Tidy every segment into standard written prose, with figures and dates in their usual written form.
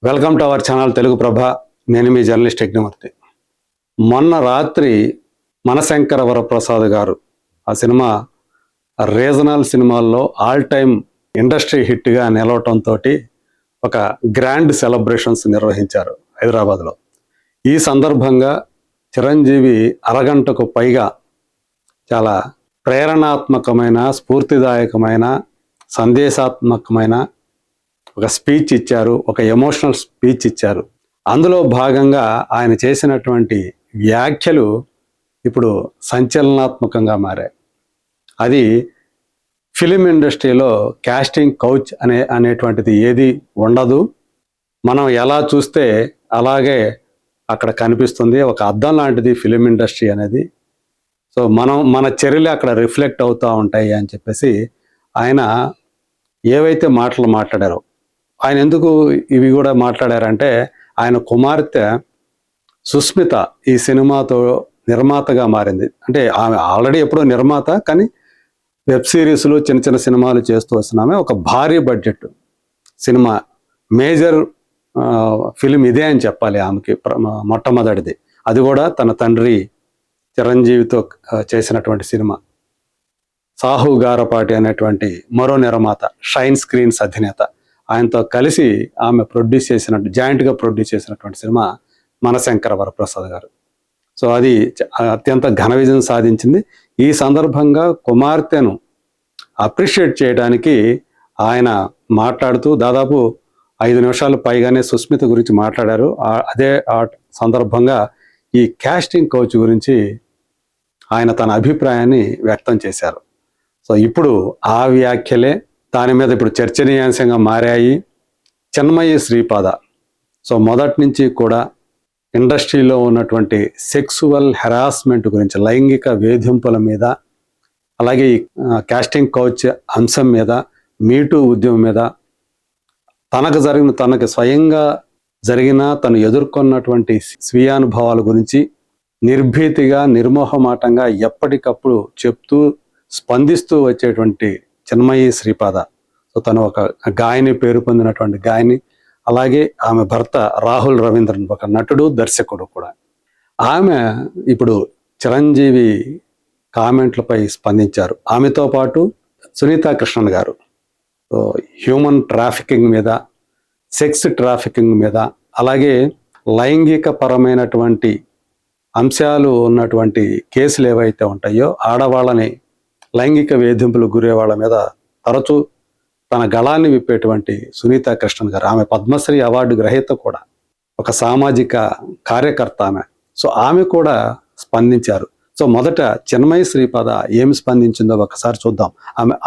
Welcome to our channel Telugu Prabha. నేను మీ journalist Yagnamurthy. మొన్న రాత్రి మనశంకర వరప్రసాద్ గారు ఆ సినిమా రీజనల్ సినిమాల్లో ఆల్ టైమ్ ఇండస్ట్రీ హిట్గా నిలవటంతో ఒక గ్రాండ్ సెలబ్రేషన్స్ నిర్వహించారు హైదరాబాద్లో. ఈ సందర్భంగా చిరంజీవి అరగంటకు పైగా చాలా ప్రేరణాత్మకమైన, స్ఫూర్తిదాయకమైన, సందేశాత్మకమైన ఒక స్పీచ్ ఇచ్చారు, ఒక ఎమోషనల్ స్పీచ్ ఇచ్చారు. అందులో భాగంగా ఆయన చేసినటువంటి వ్యాఖ్యలు ఇప్పుడు సంచలనాత్మకంగా మారాయి. అది ఫిలిం ఇండస్ట్రీలో కాస్టింగ్ కౌచ్ అనేటువంటిది ఏది ఉండదు. మనం ఎలా చూస్తే అలాగే అక్కడ కనిపిస్తుంది. ఒక అద్దం లాంటిది ఫిలిం ఇండస్ట్రీ అనేది. సో మన చర్యలు అక్కడ రిఫ్లెక్ట్ అవుతూ ఉంటాయి అని చెప్పేసి ఆయన ఏవైతే మాటలు మాట్లాడారో, ఆయన ఎందుకు ఇవి కూడా మాట్లాడారంటే, ఆయన కుమార్తె సుస్మిత ఈ సినిమాతో నిర్మాతగా మారింది. అంటే ఆమె ఆల్రెడీ ఎప్పుడో నిర్మాత, కానీ వెబ్ సిరీస్లు, చిన్న చిన్న సినిమాలు చేస్తూ వస్తున్నామే. ఒక భారీ బడ్జెట్ సినిమా, మేజర్ ఫిలిం ఇదే అని చెప్పాలి ఆమెకి, మొట్టమొదటిది. అది కూడా తన తండ్రి చిరంజీవితో చేసినటువంటి సినిమా. సాహు గారపాటి అనేటువంటి మరో నిర్మాత, షైన్ స్క్రీన్స్ అధినేత, ఆయనతో కలిసి ఆమె జాయింట్గా ప్రొడ్యూస్ చేసినటువంటి సినిమా మనశంకర వరప్రసాద్ గారు. సో అది అత్యంత ఘన విజయం సాధించింది. ఈ సందర్భంగా కుమార్తెను అప్రిషియేట్ చేయడానికి ఆయన మాట్లాడుతూ దాదాపు 5 నిమిషాలు పైగానే సుస్మిత గురించి మాట్లాడారు. అదే ఆ సందర్భంగా ఈ కాస్టింగ్ కౌచ్ గురించి ఆయన తన అభిప్రాయాన్ని వ్యక్తం చేశారు. సో ఇప్పుడు ఆ వ్యాఖ్యలే దాని మీద ఇప్పుడు చర్చనీయాంశంగా మారాయి. చిన్మయి శ్రీపాద సో మొదటి నుంచి కూడా ఇండస్ట్రీలో ఉన్నటువంటి సెక్సువల్ హెరాస్మెంట్ గురించి, లైంగిక వేధింపుల మీద, అలాగే ఈ కాస్టింగ్ కౌచ్ అంశం మీద, మీటూ ఉద్యమం మీద, తనకు స్వయంగా జరిగిన, తను ఎదుర్కొన్నటువంటి స్వీయానుభవాల గురించి నిర్భీతిగా, నిర్మోహమాటంగా ఎప్పటికప్పుడు చెప్తూ స్పందిస్తూ వచ్చేటువంటి చిన్మయి శ్రీపాద. సో తను ఒక గాయని, పేరు పొందినటువంటి గాయని. అలాగే ఆమె భర్త రాహుల్ రవీంద్రన్ ఒక నటుడు, దర్శకుడు కూడా. ఆమె ఇప్పుడు చిరంజీవి కామెంట్లపై స్పందించారు. ఆమెతో పాటు సునీతా కృష్ణన్ గారు హ్యూమన్ ట్రాఫికింగ్ మీద, సెక్స్ ట్రాఫికింగ్ మీద, అలాగే లైంగిక పరమైనటువంటి అంశాలు ఉన్నటువంటి కేసులు ఏవైతే ఉంటాయో, ఆడవాళ్ళని లైంగిక వేధింపులు గురే వాళ్ళ మీద తరచూ తన గళాన్ని విప్పేటువంటి సునీతా కృష్ణన్ గారు, ఆమె పద్మశ్రీ అవార్డు గ్రహీత కూడా, ఒక సామాజిక కార్యకర్త ఆమె. సో ఆమె కూడా స్పందించారు. సో మొదట చిన్మయి శ్రీపాద ఏమి స్పందించిందో ఒకసారి చూద్దాం.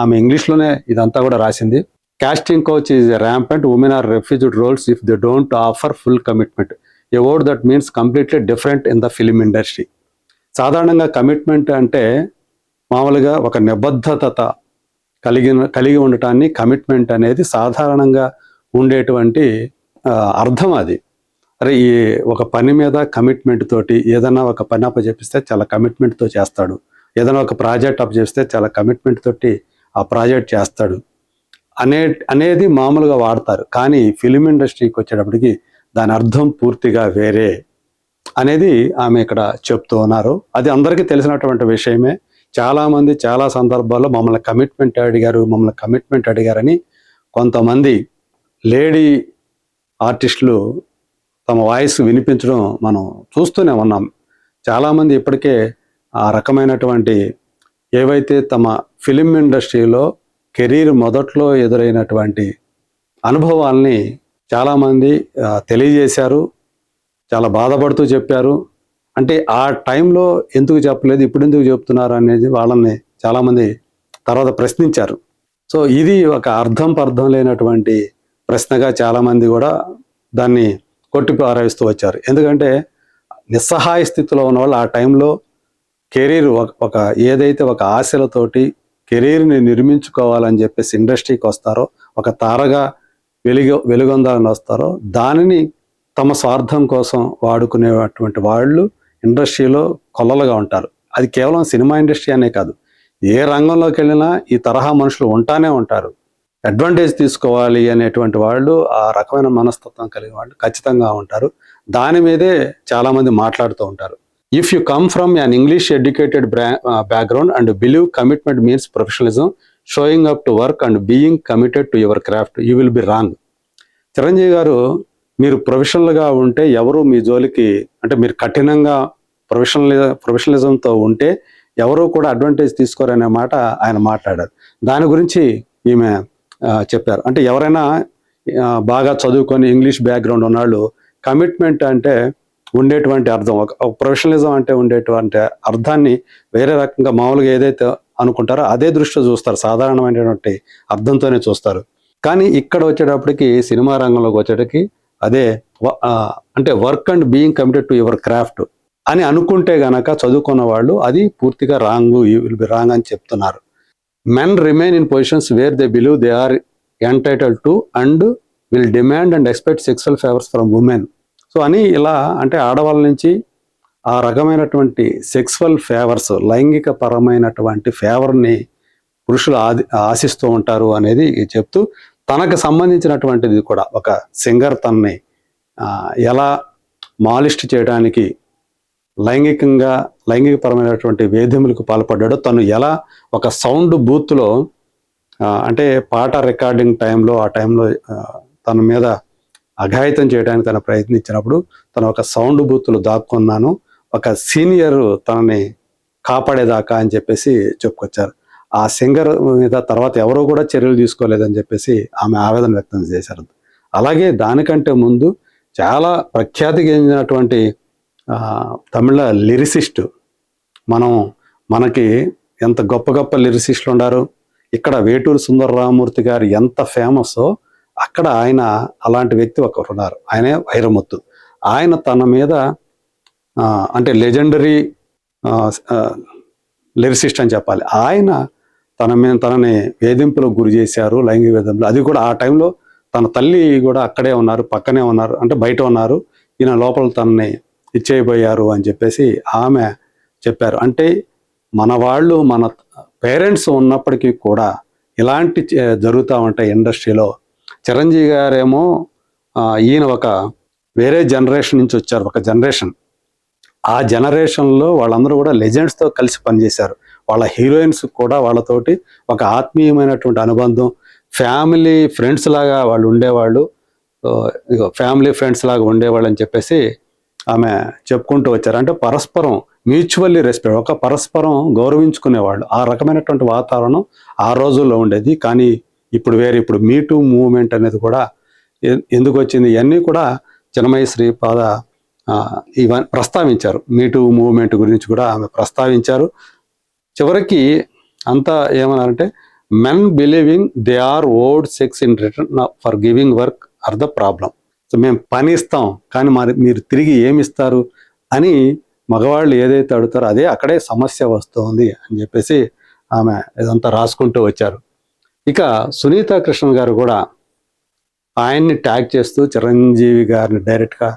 ఆమె ఇంగ్లీష్లోనే ఇదంతా కూడా రాసింది. Casting couch is rampant, women are refused roles if they don't offer full commitment, a word that means completely different in the film industry. సాధారణంగా కమిట్మెంట్ అంటే మామూలుగా ఒక నిబద్ధత కలిగి ఉండటాన్ని కమిట్మెంట్ అనేది సాధారణంగా ఉండేటువంటి అర్థం. అది అరే ఈ ఒక పని మీద కమిట్మెంట్ తోటి, ఏదైనా ఒక పని అప్పచెప్పిస్తే చాలా కమిట్మెంట్తో చేస్తాడు, ఏదైనా ఒక ప్రాజెక్ట్ అప్పచెప్పిస్తే చాలా కమిట్మెంట్ తోటి ఆ ప్రాజెక్ట్ చేస్తాడు అనేది మామూలుగా వాడతారు. కానీ ఫిలిం ఇండస్ట్రీకి వచ్చేటప్పటికి దాని అర్థం పూర్తిగా వేరే అనేది ఆమె ఇక్కడ చెప్తూ ఉన్నారు. అది అందరికీ తెలిసినటువంటి విషయమే. చాలామంది చాలా సందర్భాల్లో మమ్మల్ని కమిట్మెంట్ అడిగారని కొంతమంది లేడీ ఆర్టిస్టులు తమ వాయిస్ వినిపించడం మనం చూస్తూనే ఉన్నాం. చాలామంది ఇప్పటికే ఆ రకమైనటువంటి ఏవైతే తమ ఫిలిం ఇండస్ట్రీలో కెరీర్ మొదట్లో ఎదురైనటువంటి అనుభవాల్ని చాలామంది తెలియజేశారు, చాలా బాధపడుతూ చెప్పారు. అంటే ఆ టైంలో ఎందుకు చెప్పలేదు, ఇప్పుడు ఎందుకు చెప్తున్నారు అనేది వాళ్ళని చాలామంది తర్వాత ప్రశ్నించారు. సో ఇది ఒక అర్థం లేనటువంటి ప్రశ్నగా చాలామంది కూడా దాన్ని కొట్టిపారేస్తూ వచ్చారు. ఎందుకంటే నిస్సహాయ స్థితిలో ఉన్న వాళ్ళు ఆ టైంలో కెరీర్ ఏదైతే ఒక ఆశలతోటి కెరీర్ని నిర్మించుకోవాలని చెప్పేసి ఇండస్ట్రీకి వస్తారో, ఒక తారగా వెలుగొందాలని వస్తారో, దానిని తమ స్వార్థం కోసం వాడుకునేటువంటి వాళ్ళు ఇండస్ట్రీలో కొల్లలుగా ఉంటారు. అది కేవలం సినిమా ఇండస్ట్రీ అనే కాదు, ఏ రంగంలోకి వెళ్ళినా ఈ తరహా మనుషులు ఉంటానే ఉంటారు. అడ్వాంటేజ్ తీసుకోవాలి అనేటువంటి వాళ్ళు, ఆ రకమైన మనస్తత్వం కలిగిన వాళ్ళు ఖచ్చితంగా ఉంటారు. దాని మీదే చాలామంది మాట్లాడుతూ ఉంటారు. If you come from an English educated background and believe commitment means professionalism, showing up to work and being committed to your craft, you will be wrong. Chiranjeevi గారు, మీరు ప్రొఫెషనల్గా ఉంటే ఎవరు మీ జోలికి, అంటే మీరు కఠినంగా ప్రొఫెషనలిజంతో ఉంటే ఎవరు కూడా అడ్వాంటేజ్ తీసుకోరనే మాట ఆయన మాట్లాడారు. దాని గురించి ఈమె చెప్పారు. అంటే ఎవరైనా బాగా చదువుకొని ఇంగ్లీష్ బ్యాక్గ్రౌండ్ ఉన్నాళ్ళు కమిట్మెంట్ అంటే ఉండేటువంటి అర్థం, ఒక ప్రొఫెషనలిజం అంటే ఉండేటువంటి అర్థాన్ని వేరే రకంగా మామూలుగా ఏదైతే అనుకుంటారో అదే దృష్టిలో చూస్తారు, సాధారణమైనటువంటి అర్థంతోనే చూస్తారు. కానీ ఇక్కడ వచ్చేటప్పటికి సినిమా రంగంలోకి వచ్చేటప్పటికి అదే అంటే work and being committed to your craft అని అనుకుంటే గనక చదువుకున్న వాళ్ళు అది పూర్తిగా wrong, you will be wrong అని చెప్తున్నారు. Men remain in positions where they believe they are entitled to and will demand and expect sexual favours from women. So అని ఇలా అంటే ఆడవాళ్ళ నుంచి ఆ రకమైనటువంటి సెక్సువల్ ఫేవర్స్, లైంగిక పరమైనటువంటి ఫేవర్ని పురుషులు ఆశిస్తూ ఉంటారు అనేది చెప్తూ, తనకు సంబంధించినటువంటిది కూడా ఒక సింగర్ తనని ఎలా మాలిస్ట్ చేయడానికి లైంగికపరమైనటువంటి వేధింపులకు పాల్పడ్డాడో, తను ఎలా ఒక సౌండ్ బూత్లో అంటే పాట రికార్డింగ్ టైంలో ఆ టైంలో తన మీద అఘాయితం చేయడానికి తను ప్రయత్నించినప్పుడు తను ఒక సౌండ్ బూత్లో దాక్కున్నాను, ఒక సీనియర్ తనని కాపాడేదాకా అని చెప్పేసి చెప్పుకొచ్చారు. ఆ సింగర్ మీద తర్వాత ఎవరో కూడా చర్యలు తీసుకోలేదని చెప్పేసి ఆమె ఆవేదన వ్యక్తం చేశారు. అలాగే దానికంటే ముందు చాలా ప్రఖ్యాతి చెందినటువంటి తమిళ లిరిసిస్ట్, మనకి ఎంత గొప్ప గొప్ప లిరిసిస్టులు ఉన్నారు. ఇక్కడ వేటూరు సుందరరామూర్తి గారు ఎంత ఫేమస్, అక్కడ ఆయన అలాంటి వ్యక్తి ఒకరు ఉన్నారు. ఆయనే వైరముత్తు. ఆయన తన మీద అంటే లెజెండరీ లిరిసిస్ట్ అని చెప్పాలి. ఆయన తనని వేధింపులకు గురి చేశారు, లైంగిక వేధింపులు. అది కూడా ఆ టైంలో తన తల్లి కూడా అక్కడే ఉన్నారు, పక్కనే ఉన్నారు, అంటే బయట ఉన్నారు. ఈయన లోపల తనని ఇచ్చేయబోయారు అని చెప్పేసి ఆమె చెప్పారు. అంటే మన వాళ్ళు, మన పేరెంట్స్ ఉన్నప్పటికీ కూడా ఇలాంటి జరుగుతూ ఉంటాయి ఇండస్ట్రీలో. చిరంజీవి గారేమో ఈయన ఒక వేరే జనరేషన్ నుంచి వచ్చారు, ఒక జనరేషన్. ఆ జనరేషన్లో వాళ్ళందరూ కూడా లెజెండ్స్తో కలిసి పనిచేశారు. వాళ్ళ హీరోయిన్స్ కూడా వాళ్ళతోటి ఒక ఆత్మీయమైనటువంటి అనుబంధం, ఫ్యామిలీ ఫ్రెండ్స్ లాగా వాళ్ళు ఉండేవాళ్ళు, ఫ్యామిలీ ఫ్రెండ్స్ లాగా ఉండేవాళ్ళు అని చెప్పేసి ఆమె చెప్పుకుంటూ వచ్చారు. అంటే పరస్పరం మ్యూచువల్లీ రెస్పెక్ట్, ఒక పరస్పరం గౌరవించుకునేవాళ్ళు. ఆ రకమైనటువంటి వాతావరణం ఆ రోజుల్లో ఉండేది. కానీ ఇప్పుడు వేరే, ఇప్పుడు మీటూ మూవ్మెంట్ అనేది కూడా ఎందుకు వచ్చింది, ఇవన్నీ కూడా చిన్నమయ్య శ్రీపాద ఇవన్నీ ప్రస్తావించారు. మీటూ మూవ్మెంట్ గురించి కూడా ఆమె ప్రస్తావించారు. చివరికి అంతా ఏమన్నారంటే, men believing they are owed sex in return for giving work are the problem. So మేము పని ఇస్తాం కానీ మరి మీరు తిరిగి ఏమి ఇస్తారు అని మగవాళ్ళు ఏదైతే అడుగుతారో అదే అక్కడే సమస్య వస్తుంది అని చెప్పేసి ఆమె ఇదంతా రాసుకుంటూ వచ్చారు. ఇక సునీత కృష్ణ గారు కూడా ఆయన్ని ట్యాగ్ చేస్తూ చిరంజీవి గారిని డైరెక్ట్గా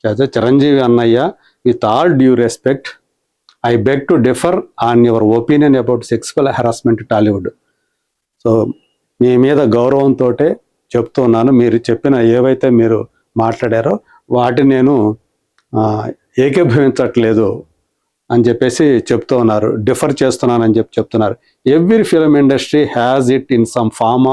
చేస్తే, చిరంజీవి అన్నయ్య, with all due respect, I beg to differ on your opinion about sexual harassment Tollywood. So మీ మీద గౌరవంతో చెప్తున్నాను, మీరు చెప్పిన ఏవైతే మీరు మాట్లాడారో వాటిని నేను ఏకీభవించట్లేదు అని చెప్పేసి చెప్తూ ఉన్నారు. డిఫర్ చేస్తున్నానని చెప్తున్నారు. Every film industry has it in some form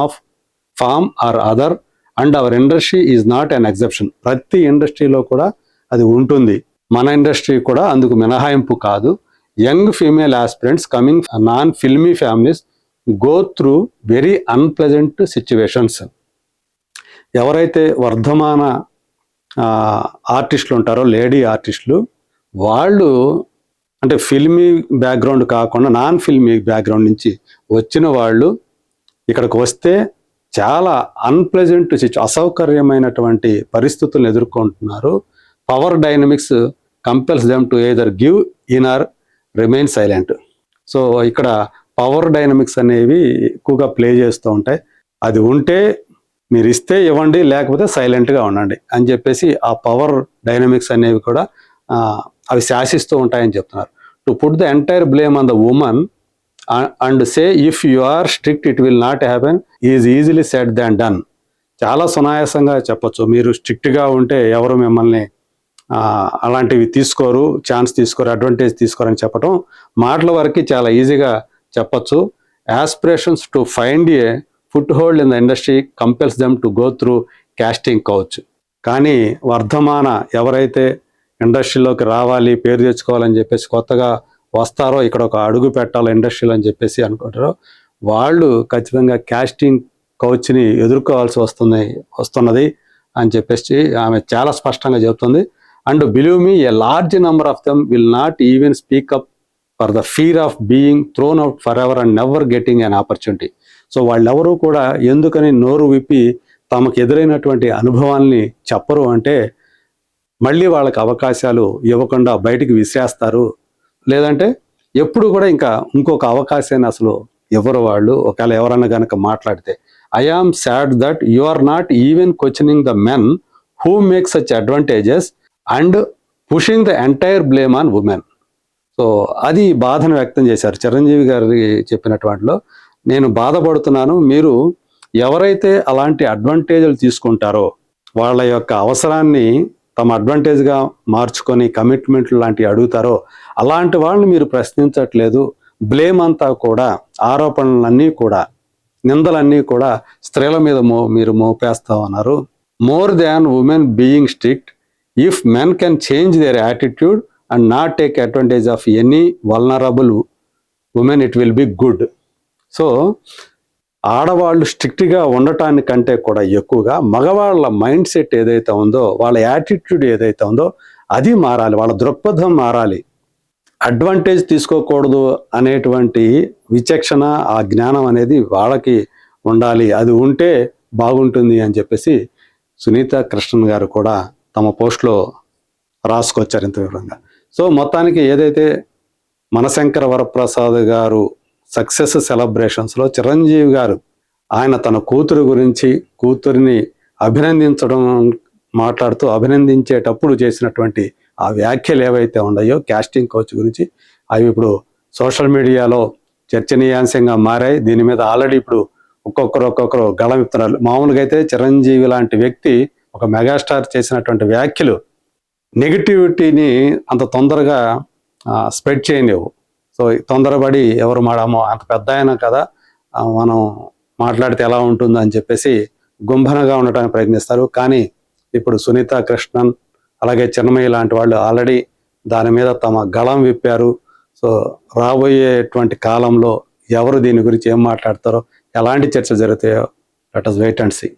or other and our industry is not an exception. ప్రతి ఇండస్ట్రీలో కూడా అది ఉంటుంది, మన ఇండస్ట్రీ కూడా అందుకు మినహాయింపు కాదు. Young female aspirants coming non filmy families go through very unpleasant situations. ఎవరైతే వర్ధమాన ఆర్టిస్టులు ఉంటారో, లేడీ ఆర్టిస్టులు, వాళ్ళు అంటే ఫిల్మీ బ్యాక్గ్రౌండ్ కాకుండా నాన్ ఫిల్మీ బ్యాక్గ్రౌండ్ నుంచి వచ్చిన వాళ్ళు ఇక్కడికి వస్తే చాలా అన్ప్లెజెంట్ అసౌకర్యమైనటువంటి పరిస్థితులను ఎదుర్కొంటున్నారు. Power dynamics compels them to either give in or remain silent. So ఇక్కడ పవర్ డైనమిక్స్ అనేవి ఎక్కువగా ప్లే చేస్తూ ఉంటాయి. అది ఉంటే మీరు ఇస్తే ఇవ్వండి, లేకపోతే సైలెంట్గా ఉండండి అని చెప్పేసి ఆ పవర్ డైనమిక్స్ అనేవి కూడా అవి శాసిస్తూ ఉంటాయని చెప్తున్నారు. To put the entire blame on the woman and say if you are strict it will not happen is easily said than done. చాలా సునాయాసంగా చెప్పొచ్చు. మీరు స్ట్రిక్ట్గా ఉంటే ఎవరు మిమ్మల్ని అలాంటివి తీసుకోరు, ఛాన్స్ తీసుకోరు, అడ్వాంటేజ్ తీసుకోరని చెప్పడం మాటల వరకు చాలా ఈజీగా చెప్పొచ్చు. Aspirations to find a foot hold in the industry compels them to go through casting couch. కానీ వర్ధమాన ఎవరైతే ఇండస్ట్రీలోకి రావాలి, పేరు తెచ్చుకోవాలని చెప్పేసి కొత్తగా వస్తారో, ఇక్కడ ఒక అడుగు పెట్టాలి ఇండస్ట్రీలో అని చెప్పేసి అనుకుంటారో, వాళ్ళు ఖచ్చితంగా క్యాస్టింగ్ కౌచ్ని ఎదుర్కోవాల్సి వస్తున్నది అని చెప్పేసి ఆమె చాలా స్పష్టంగా చెబుతుంది. And believe me, a large number of them will not even speak up for the fear of being throne out for ever and never getting an opportunity. So వాళ్ళెవరూ కూడా ఎందుకని నోరు విప్పి తమకు ఎదురైనటువంటి అనుభవాల్ని చెప్పరు అంటే, మళ్ళీ వాళ్ళకి అవకాశాలు ఇవ్వకుండా బయటికి విసిరేస్తారు, లేదంటే ఎప్పుడు కూడా ఇంకా ఇంకొక అవకాశాన్ని అసలు ఎవరు వాళ్ళు ఒకవేళ ఎవరన్నా కనుక మాట్లాడితే. I am sad that you are not even questioning the men who make such advantages and pushing the entire blame on women. So అది బాధను వ్యక్తం చేశారు చిరంజీవి గారి చెప్పినటువంటిలో. నేను బాధపడుతున్నాను, మీరు ఎవరైతే అలాంటి అడ్వాంటేజ్లు తీసుకుంటారో, వాళ్ళ యొక్క అవసరాన్ని తమ అడ్వాంటేజ్గా మార్చుకొని కమిట్మెంట్లు లాంటివి అడుగుతారో, అలాంటి వాళ్ళని మీరు ప్రశ్నించట్లేదు. బ్లేమ్ అంతా కూడా, ఆరోపణలన్నీ కూడా, నిందలన్నీ కూడా స్త్రీల మీద మీరు మోపేస్తా ఉన్నారు. More than women being strict, if men can change their attitude and not take advantage of any vulnerable women it will be good. So ఆడవాళ్ళు స్ట్రిక్ట్గా ఉండటానికంటే కూడా ఎక్కువగా మగవాళ్ళ మైండ్ సెట్ ఏదైతే ఉందో, వాళ్ళ యాటిట్యూడ్ ఏదైతే ఉందో అది మారాలి, వాళ్ళ దృక్పథం మారాలి. అడ్వాంటేజ్ తీసుకోకూడదు అనేటువంటి విచక్షణ, ఆ జ్ఞానం అనేది వాళ్ళకి ఉండాలి. అది ఉంటే బాగుంటుంది అని చెప్పేసి సునీత కృష్ణన్ గారు కూడా తమ పోస్ట్లో రాసుకొచ్చారు ఇంత వివరంగా. సో మొత్తానికి ఏదైతే మనశంకర వరప్రసాద్ గారు సక్సెస్ సెలబ్రేషన్స్లో చిరంజీవి గారు ఆయన తన కూతురు గురించి, కూతురిని అభినందించడం మాట్లాడుతూ అభినందించేటప్పుడు చేసినటువంటి ఆ వ్యాఖ్యలు ఏవైతే ఉన్నాయో క్యాస్టింగ్ కోచ్ గురించి, అవి ఇప్పుడు సోషల్ మీడియాలో చర్చనీయాంశంగా మారాయి. దీని మీద ఆల్రెడీ ఇప్పుడు ఒక్కొక్కరు గళం ఇస్తున్నారు. మామూలుగా అయితే చిరంజీవి లాంటి వ్యక్తి, ఒక మెగాస్టార్ చేసినటువంటి వ్యాఖ్యలు నెగిటివిటీని అంత తొందరగా స్ప్రెడ్ చేయలేవు. సో తొందరపడి ఎవరు మాడామో, అంత పెద్ద ఆయన కదా మనం మాట్లాడితే ఎలా ఉంటుందో అని చెప్పేసి గుంభనగా ఉండటానికి ప్రయత్నిస్తారు. కానీ ఇప్పుడు సునీత కృష్ణన్ అలాగే చిన్మయి లాంటి వాళ్ళు ఆల్రెడీ దాని మీద తమ గళం విప్పారు. సో రాబోయేటువంటి కాలంలో ఎవరు దీని గురించి ఏం మాట్లాడతారో, ఎలాంటి చర్చ జరుగుతాయో let us wait and see.